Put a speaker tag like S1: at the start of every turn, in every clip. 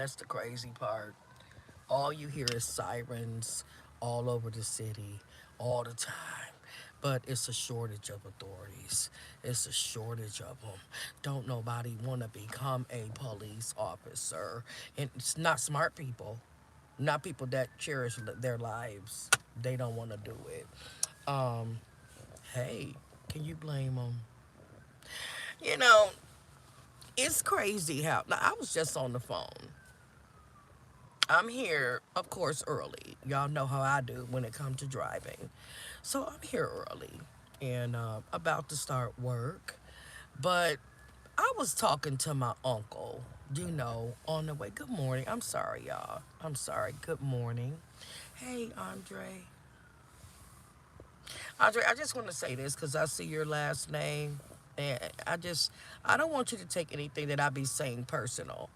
S1: That's the crazy part. All you hear is sirens all over the city all the time. But it's a shortage of authorities. It's a shortage of them. Don't nobody want to become a police officer. And it's not smart people, not people that cherish their lives. They don't want to do it. Um, hey, can you blame them? You know, it's crazy how. Now, I was just on the phone. I'm here, of course, early. Y'all know how I do when it comes to driving. So I'm here early and about to start work. But I was talking to my uncle, on the way. Good morning. I'm sorry, y'all. I'm sorry. Good morning. Hey, Andre. Andre, I just want to say this because I see your last name. And I don't want you to take anything that I be saying personal.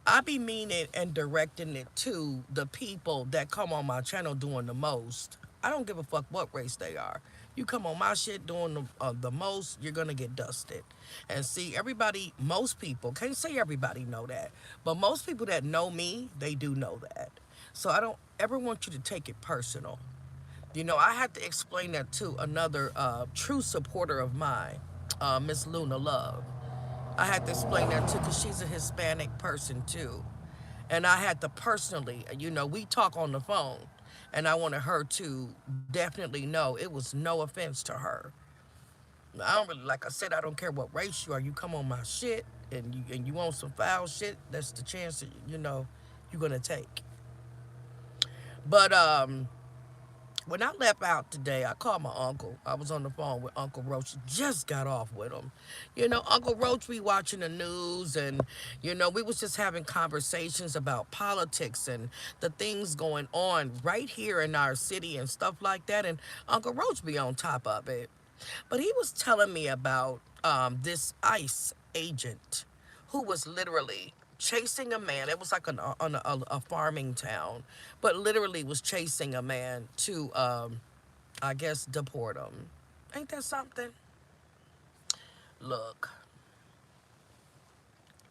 S1: I be meaning and directing it to the people that come on my channel doing the most. I don't give a fuck what race they are. You come on my shit doing the most, you're gonna get dusted. And see, everybody, most people, can't say everybody know that, but most people that know me, they do know that. So I don't ever want you to take it personal. I had to explain that to another true supporter of mine, Miss Luna Love. I had to explain that too because she's a Hispanic person too. And I had to personally, we talk on the phone, and I wanted her to definitely know it was no offense to her. I don't really, like I said, I don't care what race you are. You come on my shit and you want some foul shit, that's the chance that, you're going to take. But when I left out today, I called my uncle. I was on the phone with Uncle Roach. Just got off with him. Uncle Roach be watching the news, and we was just having conversations about politics and the things going on right here in our city and stuff like that. And Uncle Roach be on top of it. But he was telling me about this ICE agent who was literally chasing a man. It was like a farming town, but literally was chasing a man to, I guess, deport him. Ain't that something? Look,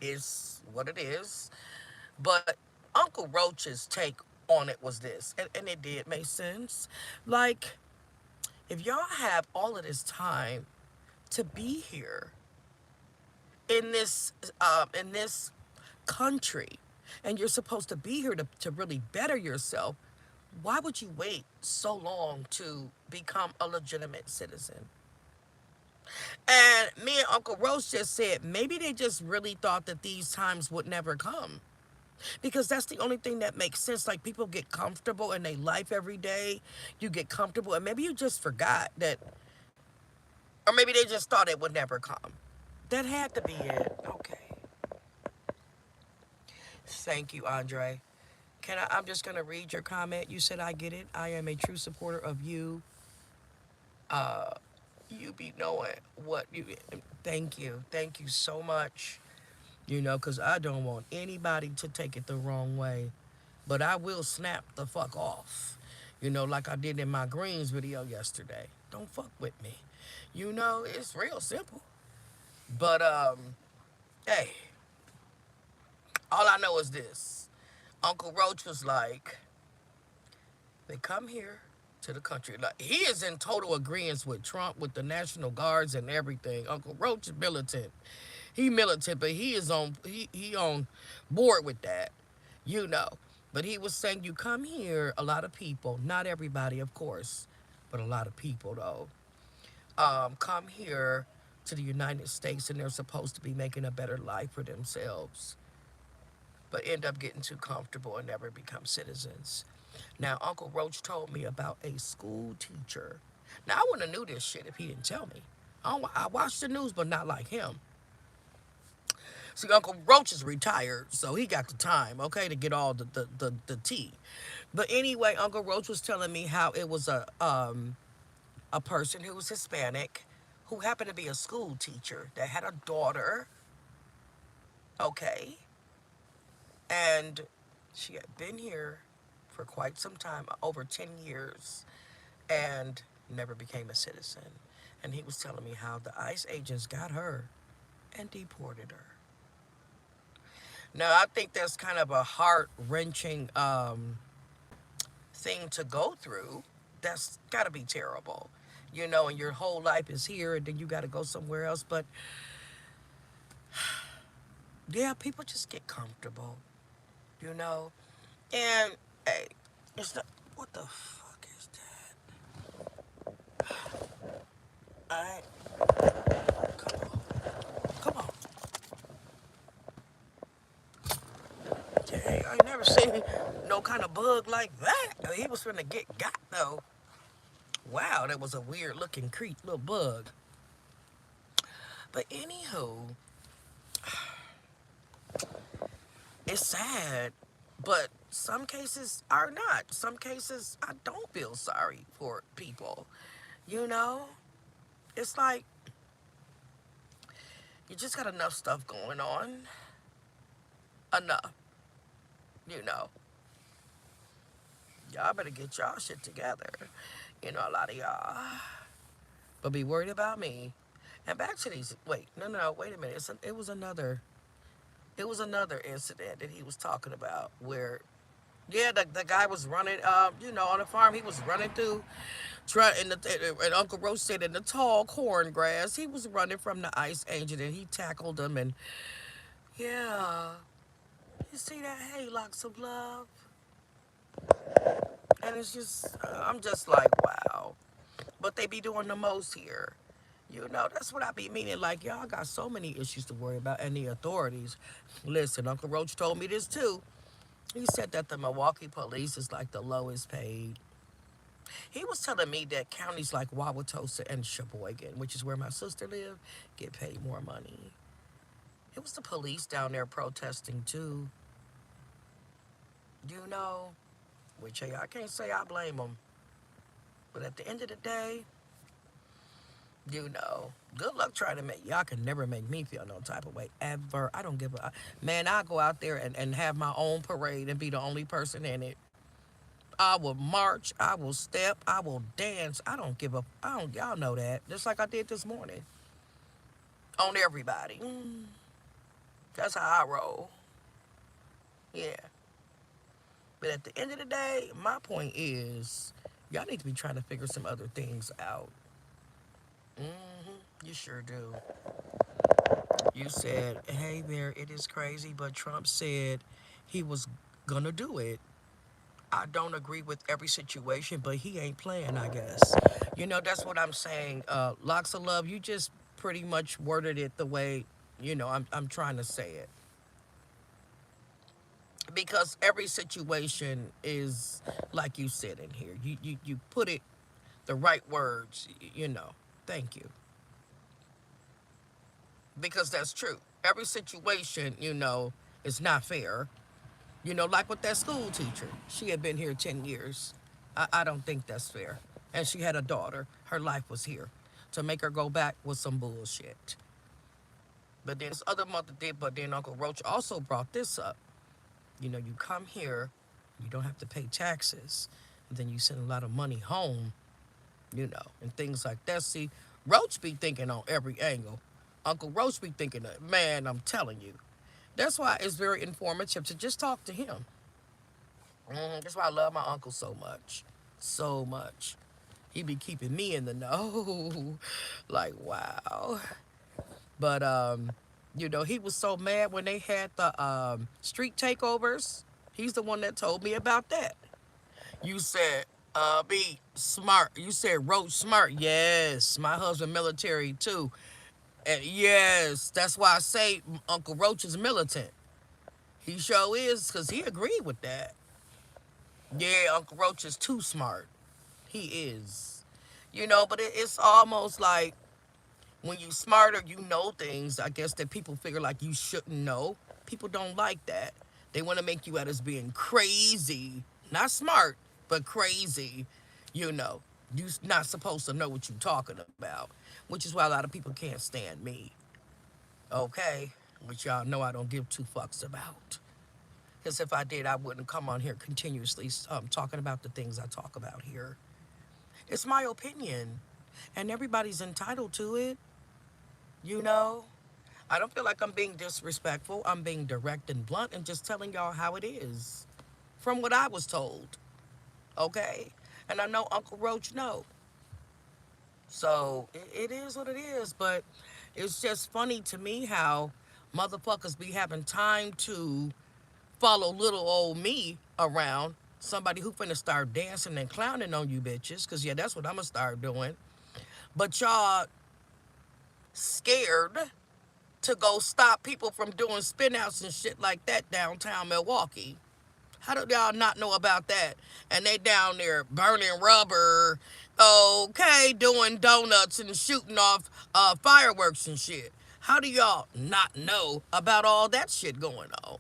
S1: it's what it is. But Uncle Roach's take on it was this, and it did make sense. Like, if y'all have all of this time to be here in this country, and you're supposed to be here to really better yourself, why would you wait so long to become a legitimate citizen? And me and Uncle Rose just said maybe they just really thought that these times would never come. Because that's the only thing that makes sense. Like, people get comfortable in their life every day. You get comfortable, and maybe you just forgot that, or maybe they just thought it would never come. That had to be it. Okay. Thank you, Andre. I'm just going to read your comment. You said, I get it. I am a true supporter of you. You be knowing what you. Thank you. Thank you so much. Because I don't want anybody to take it the wrong way. But I will snap the fuck off. Like I did in my greens video yesterday. Don't fuck with me. It's real simple. But, hey, all I know is this. Uncle Roach was like, they come here to the country. Like, he is in total agreement with Trump, with the National Guards and everything. Uncle Roach is militant. He militant, but he on board with that, you know. But he was saying you come here, a lot of people, not everybody, of course, but a lot of people though, come here to the United States and they're supposed to be making a better life for themselves, but end up getting too comfortable and never become citizens. Now, Uncle Roach told me about a school teacher. Now, I wouldn't have knew this shit if he didn't tell me. I watched the news, but not like him. See, Uncle Roach is retired, so he got the time, okay, to get all the tea. But anyway, Uncle Roach was telling me how it was a person who was Hispanic who happened to be a school teacher that had a daughter, okay, and she had been here for quite some time, over 10 years, and never became a citizen. And he was telling me how the ICE agents got her and deported her. Now, I think that's kind of a heart wrenching thing to go through. That's got to be terrible, and your whole life is here, and then you got to go somewhere else. But yeah, people just get comfortable, you know. And hey, it's not. What the fuck is that? I come on, come on. Dang, I ain't never seen no kind of bug like that. He was finna get got though. Wow, that was a weird looking creep, little bug. But anywho, it's sad, but some cases are not. Some cases I don't feel sorry for people. You know, it's like you just got enough stuff going on. Enough, you know. Y'all better get y'all shit together. A lot of y'all. But be worried about me. And back to these. Wait, no, wait a minute. It was another incident that he was talking about where, yeah, the guy was running, on the farm. He was running through, and Uncle Roach said in the tall corn grass, he was running from the ice angel, and he tackled him, and yeah, you see that? Hey, locks of love, and it's just, I'm just like, wow. But they be doing the most here. That's what I be meaning. Like, y'all got so many issues to worry about, and the authorities. Listen, Uncle Roach told me this too. He said that the Milwaukee police is like the lowest paid. He was telling me that counties like Wauwatosa and Sheboygan, which is where my sister lived, get paid more money. It was the police down there protesting too. You know, which hey, I can't say I blame them. But at the end of the day, good luck trying to make y'all can never make me feel no type of way ever. I don't give a man. I go out there and have my own parade and be the only person in it. I will march. I will step. I will dance. I don't give a. I don't. Y'all know that. Just like I did this morning on everybody. That's how I roll. Yeah. But at the end of the day, my point is, y'all need to be trying to figure some other things out. You sure do. You said, hey there, it is crazy, but Trump said he was gonna do it. I don't agree with every situation, but he ain't playing, I guess. That's what I'm saying. Locks of love, you just pretty much worded it the way, I'm trying to say it. Because every situation is like you said in here. You put it the right words, you know. Thank you. Because that's true. Every situation, is not fair. Like with that school teacher. She had been here 10 years. I don't think that's fair. And she had a daughter. Her life was here. To make her go back was some bullshit. But then this other mother did, but then Uncle Roach also brought this up. You come here, you don't have to pay taxes. And then you send a lot of money home, and things like that. See, Roach be thinking on every angle. Uncle Roach be thinking, man, I'm telling you. That's why it's very informative to just talk to him. That's why I love my uncle so much. So much. He be keeping me in the know. Like, wow. But, he was so mad when they had the street takeovers. He's the one that told me about that. You said, be smart. You said Roach smart. Yes, my husband military too. And yes, that's why I say Uncle Roach is militant. He sure is, because he agreed with that. Yeah, Uncle Roach is too smart. He is. But it's almost like when you smarter, you know things, I guess, that people figure like you shouldn't know. People don't like that. They want to make you out as being crazy. Not smart, but crazy. You know. You're not supposed to know what you're talking about. Which is why a lot of people can't stand me. Okay? Which y'all know I don't give two fucks about. Because if I did, I wouldn't come on here continuously talking about the things I talk about here. It's my opinion. And everybody's entitled to it. You know? I don't feel like I'm being disrespectful. I'm being direct and blunt and just telling y'all how it is from what I was told. Okay? And I know Uncle Roach know. So it is what it is. But it's just funny to me how motherfuckers be having time to follow little old me around. Somebody who finna start dancing and clowning on you bitches. Cause yeah, that's what I'm gonna start doing. But y'all scared to go stop people from doing spin outs and shit like that downtown Milwaukee. How do y'all not know about that? And they down there burning rubber, okay, doing donuts and shooting off fireworks and shit. How do y'all not know about all that shit going on?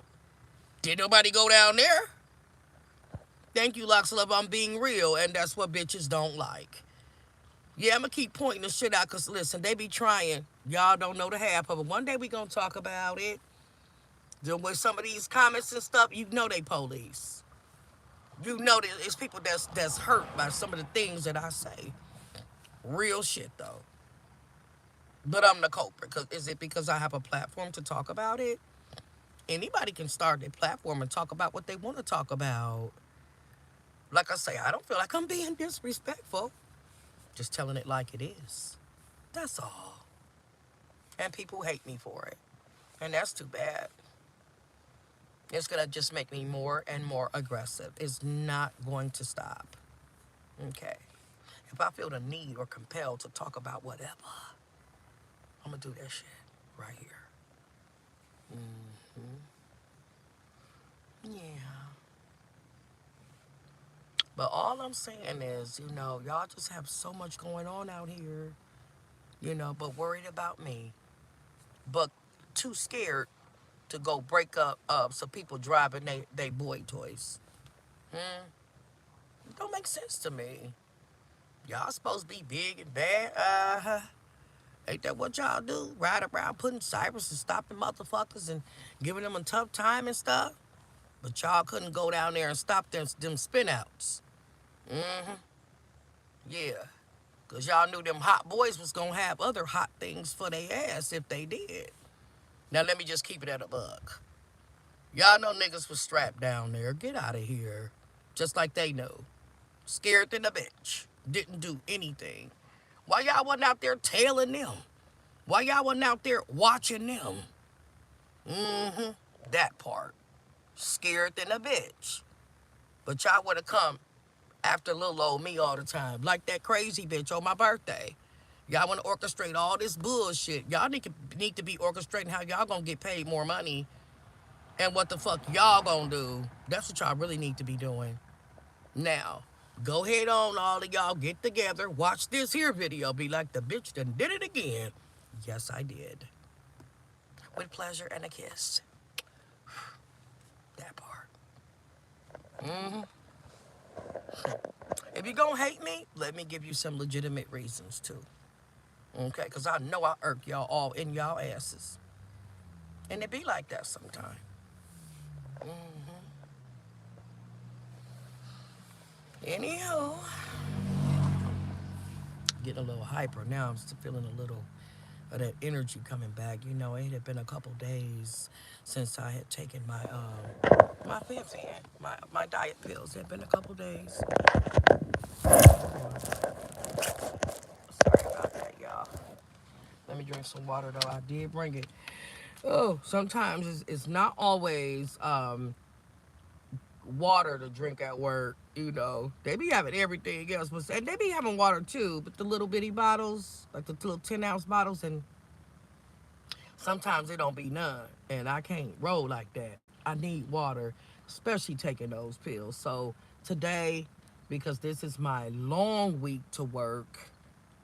S1: Did nobody go down there? Thank you, Lots of Love. I'm being real, and that's what bitches don't like. Yeah, I'm gonna keep pointing the shit out, cause listen, they be trying. Y'all don't know the half of it. One day we gonna talk about it. Then with some of these comments and stuff, you know they police. You know that it's people that's hurt by some of the things that I say. Real shit though. But I'm the culprit. Cause is it because I have a platform to talk about it? Anybody can start their platform and talk about what they want to talk about. Like I say, I don't feel like I'm being disrespectful. Just telling it like it is. That's all. And people hate me for it. And that's too bad. It's going to just make me more and more aggressive. It's not going to stop. Okay. If I feel the need or compelled to talk about whatever, I'm going to do that shit right here. Yeah. But all I'm saying is, y'all just have so much going on out here, but worried about me. But too scared to go break up some people driving they boy toys. Hmm? It don't make sense to me. Y'all supposed to be big and bad. Uh-huh. Ain't that what y'all do? Ride around putting sirens and stopping motherfuckers and giving them a tough time and stuff? But y'all couldn't go down there and stop them spin outs. Mm-hmm. Yeah. Because y'all knew them hot boys was going to have other hot things for their ass if they did. Now let me just keep it at a buck. Y'all know niggas was strapped down there. Get out of here. Just like they know. Scared than a bitch. Didn't do anything. Why y'all wasn't out there tailing them? Why y'all wasn't out there watching them? Mm-hmm. That part. Scared than a bitch. But y'all would have come after little old me all the time. Like that crazy bitch on my birthday. Y'all want to orchestrate all this bullshit. Y'all need to be orchestrating how y'all gonna get paid more money and what the fuck y'all gonna do. That's what y'all really need to be doing. Now, go ahead on, all of y'all, get together, watch this here video, be like, the bitch done did it again. Yes, I did. With pleasure and a kiss. That part. Mm-hmm. If you gonna hate me, let me give you some legitimate reasons, too. Okay? Because I know I irk y'all all in y'all asses. And it be like that sometimes. Mm-hmm. Anyhow, getting a little hyper now. I'm still feeling a little of that energy coming back. It had been a couple days since I had taken my my diet pills. It had been a couple days. Sorry about that, y'all. Let me drink some water though. I did bring it. Oh, sometimes it's not always water to drink at work. They be having everything else, and they be having water too. But the little bitty bottles, like the little 10-ounce bottles, and sometimes it don't be none, and I can't roll like that. I need water, especially taking those pills. So today, because this is my long week to work,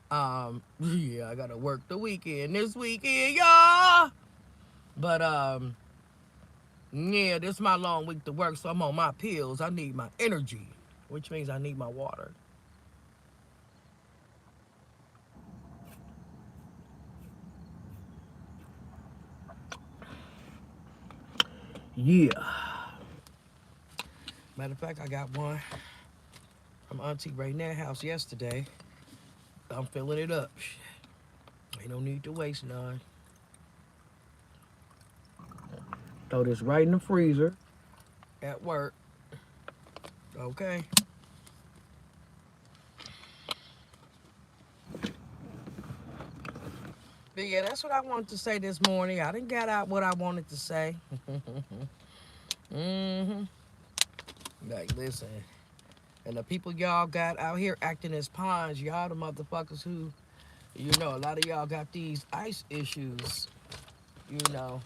S1: yeah, I gotta work the weekend this weekend, y'all. But yeah, this is my long week to work, so I'm on my pills. I need my energy, which means I need my water. Yeah. Matter of fact, I got one from Auntie Raynet's house yesterday. I'm filling it up. Ain't no need to waste none. Throw this right in the freezer at work. Okay. But yeah, that's what I wanted to say this morning. I didn't get out what I wanted to say. Mm-hmm. Like, listen. And the people y'all got out here acting as pawns, y'all the motherfuckers who, a lot of y'all got these ice issues. Y'all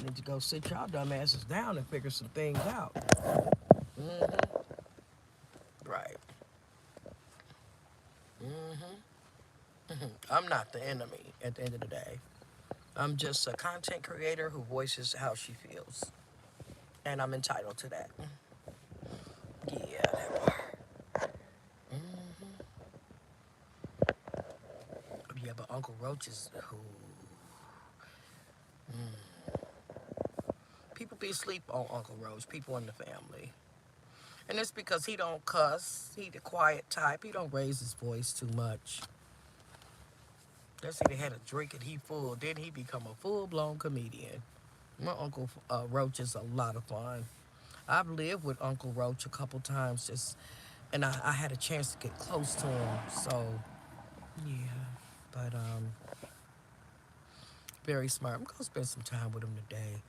S1: need to go sit y'all dumb asses down and figure some things out. Mm-hmm. Right. Mm-hmm. I'm not the enemy at the end of the day. I'm just a content creator who voices how she feels. And I'm entitled to that. Yeah, that part. Mm-hmm. Yeah, but Uncle Roach is who. People be asleep on Uncle Roach, people in the family. And it's because he don't cuss. He the quiet type. He don't raise his voice too much. That's he had a drink and he full. Then he become a full-blown comedian. My Uncle Roach is a lot of fun. I've lived with Uncle Roach a couple times, and I had a chance to get close to him. So yeah, but very smart. I'm gonna spend some time with him today.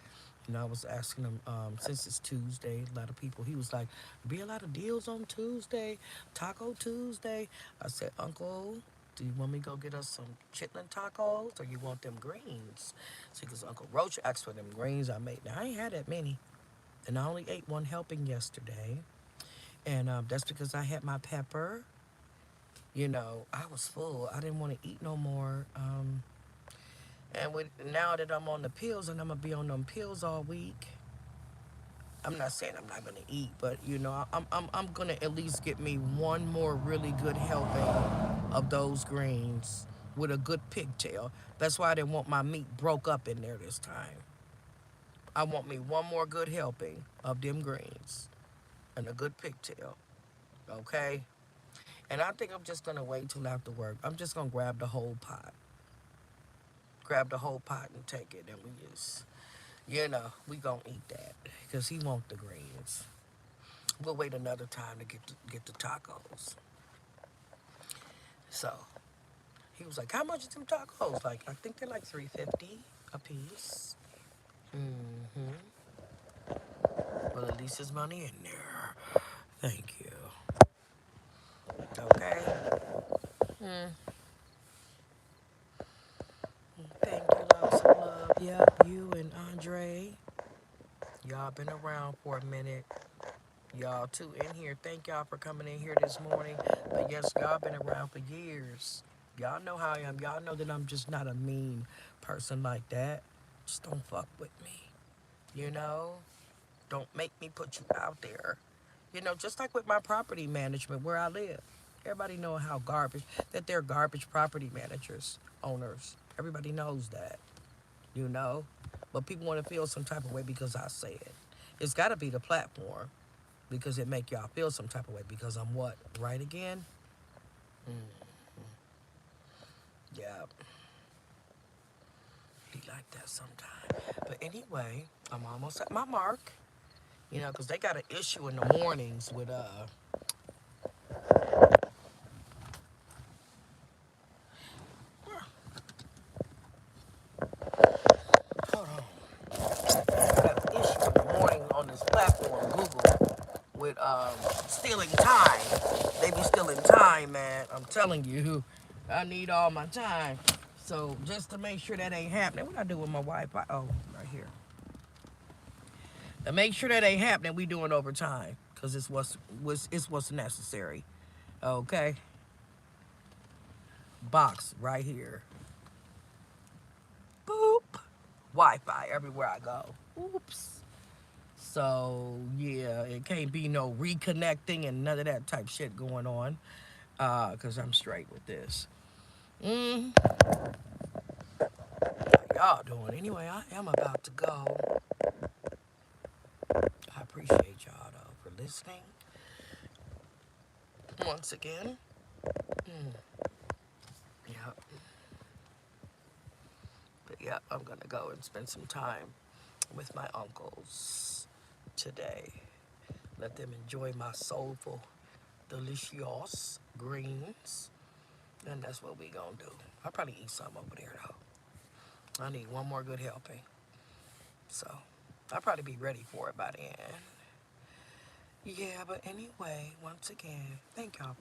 S1: I was asking him, since it's Tuesday, a lot of people, he was like, be a lot of deals on Tuesday, Taco Tuesday. I said, Uncle, do you want me to go get us some chitlin tacos or you want them greens? See, because Uncle Roach asked for them greens I made. Now, I ain't had that many. And I only ate one helping yesterday. And that's because I had my pepper. I was full. I didn't want to eat no more. And now that I'm on the pills and I'm going to be on them pills all week, I'm not saying I'm not gonna eat, but I'm gonna at least get me one more really good helping of those greens with a good pigtail. That's why I didn't want my meat broke up in there this time. I want me one more good helping of them greens and a good pigtail. Okay? And I think I'm just gonna wait till after work. I'm just gonna grab the whole pot. Grab the whole pot and take it, and we gonna eat that because he want the greens. We'll wait another time to get the tacos. So he was like, "How much is them tacos?" Like, I think they're like $3.50 a piece. Mm-hmm. Well, at least there's money in there. Thank you. Okay. Mm. Thank you, love, some love. Yep, you and Andre. Y'all been around for a minute. Y'all too in here. Thank y'all for coming in here this morning. But yes, y'all been around for years. Y'all know how I am. Y'all know that I'm just not a mean person like that. Just don't fuck with me. You know? Don't make me put you out there. Just like with my property management where I live. Everybody know how that they're garbage property managers, owners. Everybody knows that, you know? But people want to feel some type of way because I say it. It's got to be the platform because it make y'all feel some type of way because I'm what? Right again? Mm, yeah. Be like that sometimes. But anyway, I'm almost at my mark. Because they got an issue in the mornings with hold on. They got an issue in the morning on this platform, Google, with stealing time. They be stealing time, man. I'm telling you, I need all my time. So just to make sure that ain't happening, what I do with my Wi-Fi? Oh, right here. To make sure that ain't happening, we doing overtime because it's what's necessary. Okay, box right here. Boop. Wi-Fi everywhere I go. Oops. So yeah, it can't be no reconnecting and none of that type shit going on. Cause I'm straight with this. Mm, y'all doing anyway? I am about to go. I appreciate y'all though for listening once again. Mm, yep. But yeah, I'm gonna go and spend some time with my uncles today. Let them enjoy my soulful, delicious greens. And that's what we gonna do. I'll probably eat some over there though. I need one more good helping. So I'll probably be ready for it by then. Yeah, but anyway, once again, thank y'all for